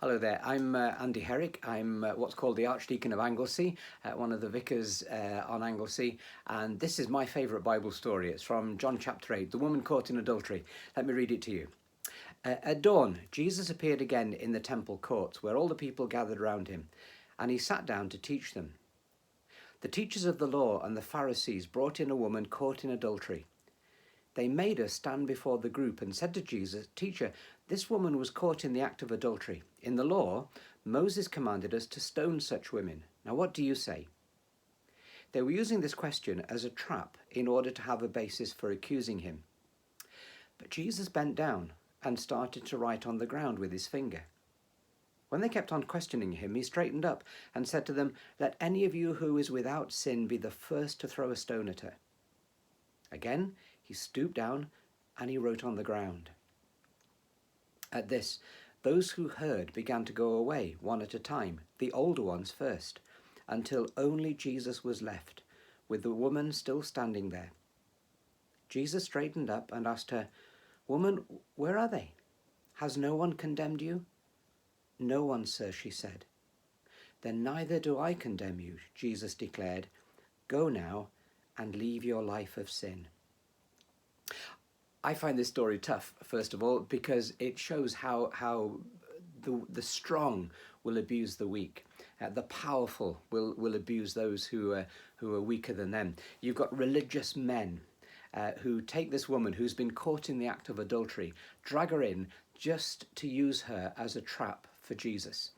Hello there, I'm Andy Herrick. I'm what's called the Archdeacon of Anglesey, one of the vicars on Anglesey, and this is my favourite Bible story. It's from John chapter 8, the woman caught in adultery. Let me read it to you. At dawn, Jesus appeared again in the temple courts, where all the people gathered around him, and he sat down to teach them. The teachers of the law and the Pharisees brought in a woman caught in adultery. They made her stand before the group and said to Jesus, "Teacher, this woman was caught in the act of adultery. In the law, Moses commanded us to stone such women. Now what do you say?" They were using this question as a trap in order to have a basis for accusing him. But Jesus bent down and started to write on the ground with his finger. When they kept on questioning him, he straightened up and said to them, "Let any of you who is without sin be the first to throw a stone at her." Again, he stooped down and he wrote on the ground. At this, those who heard began to go away, one at a time, the older ones first, until only Jesus was left, with the woman still standing there. Jesus straightened up and asked her, "Woman, where are they? Has no one condemned you?" "No one, sir," she said. "Then neither do I condemn you," Jesus declared. "Go now and leave your life of sin." I find this story tough, first of all, because it shows how the strong will abuse the weak. The powerful will abuse those who are weaker than them. You've got religious men who take this woman who's been caught in the act of adultery, drag her in just to use her as a trap for Jesus.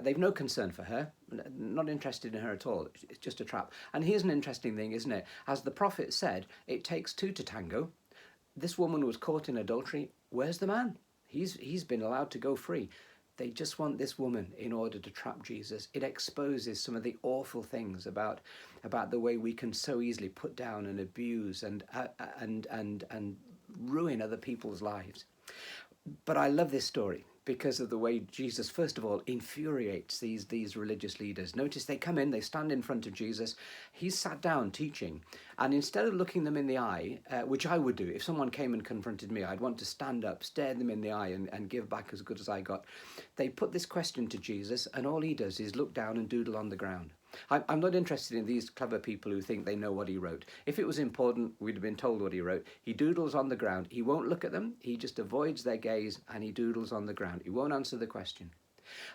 They've no concern for her, not interested in her at all. It's just a trap. And here's an interesting thing, isn't it? As the prophet said, it takes two to tango. This woman was caught in adultery. Where's the man? He's been allowed to go free. They just want this woman in order to trap Jesus. It exposes some of the awful things about the way we can so easily put down and abuse and ruin other people's lives. But I love this story because of the way Jesus, first of all, infuriates these religious leaders. Notice they come in, they stand in front of Jesus. He's sat down teaching, and instead of looking them in the eye, which I would do, if someone came and confronted me, I'd want to stand up, stare them in the eye and give back as good as I got. They put this question to Jesus, and all he does is look down and doodle on the ground. I'm not interested in these clever people who think they know what he wrote. If it was important, we'd have been told what he wrote. He doodles on the ground. He won't look at them. He just avoids their gaze and he doodles on the ground. He won't answer the question.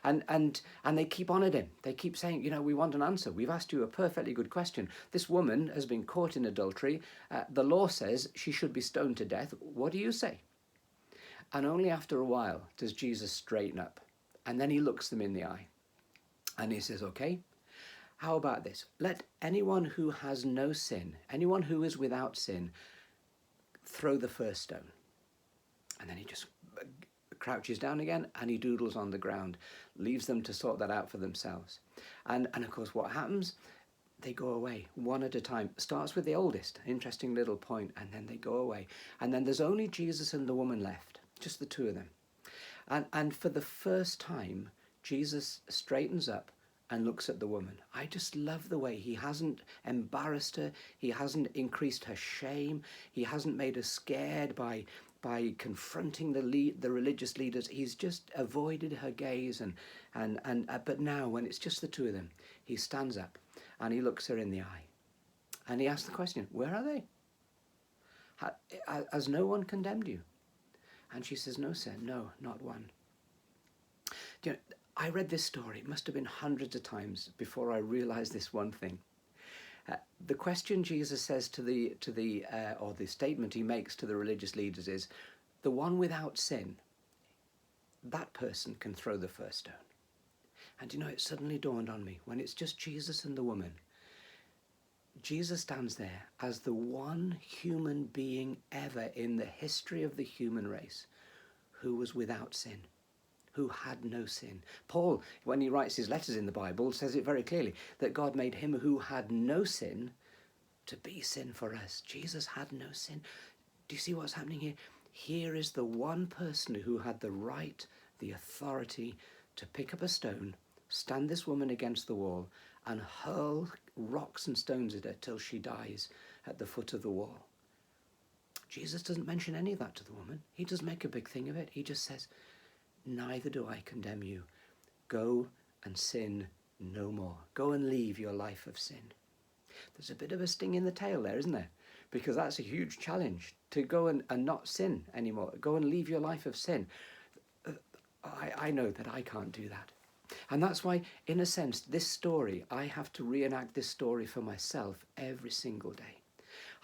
And they keep on at him. They keep saying, we want an answer. We've asked you a perfectly good question. This woman has been caught in adultery. The law says she should be stoned to death. What do you say? And only after a while does Jesus straighten up. And then he looks them in the eye. And he says, "Okay, how about this? Let anyone who has no sin, anyone who is without sin, throw the first stone." And then he just crouches down again and he doodles on the ground, leaves them to sort that out for themselves. And of course, what happens? They go away one at a time. Starts with the oldest, interesting little point, and then they go away. And then there's only Jesus and the woman left, just the two of them. And for the first time, Jesus straightens up and looks at the woman. I just love the way he hasn't embarrassed her. He hasn't increased her shame. He hasn't made her scared by confronting the religious leaders. He's just avoided her gaze. But now, when it's just the two of them, he stands up and he looks her in the eye. And he asks the question, "Where are they? Has no one condemned you?" And she says, "No, sir, no, not one." I read this story, it must have been hundreds of times before I realized this one thing. The question Jesus says or the statement he makes to the religious leaders is, the one without sin, that person can throw the first stone. And it suddenly dawned on me, when it's just Jesus and the woman, Jesus stands there as the one human being ever in the history of the human race who was without sin, who had no sin. Paul, when he writes his letters in the Bible, says it very clearly that God made him who had no sin to be sin for us. Jesus had no sin. Do you see what's happening here? Here is the one person who had the right, the authority to pick up a stone, stand this woman against the wall, and hurl rocks and stones at her till she dies at the foot of the wall. Jesus doesn't mention any of that to the woman. He doesn't make a big thing of it. He just says, "Neither do I condemn you. Go and sin no more. Go and leave your life of sin. There's a bit of a sting in the tail there, isn't there? Because that's a huge challenge, to go and not sin anymore. Go and leave your life of sin. I know that I can't do that. And that's why, in a sense, this story, I have to reenact this story for myself every single day.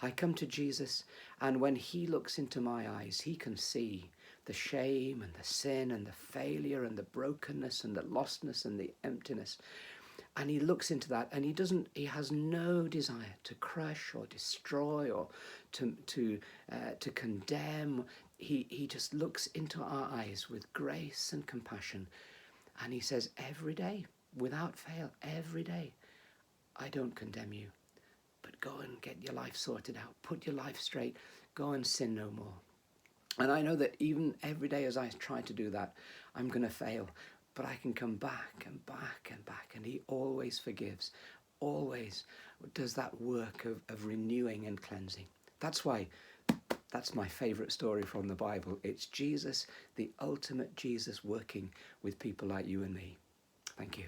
I come to Jesus, and when he looks into my eyes, he can see the shame and the sin and the failure and the brokenness and the lostness and the emptiness. And he looks into that, and he has no desire to crush or destroy or to condemn. He just looks into our eyes with grace and compassion. And he says, every day, without fail, every day, I don't condemn you, but go and get your life sorted out. Put your life straight. Go and sin no more. And I know that even every day as I try to do that, I'm going to fail. But I can come back and back and back. And he always forgives, always does that work of renewing and cleansing. That's why that's my favourite story from the Bible. It's Jesus, the ultimate Jesus, working with people like you and me. Thank you.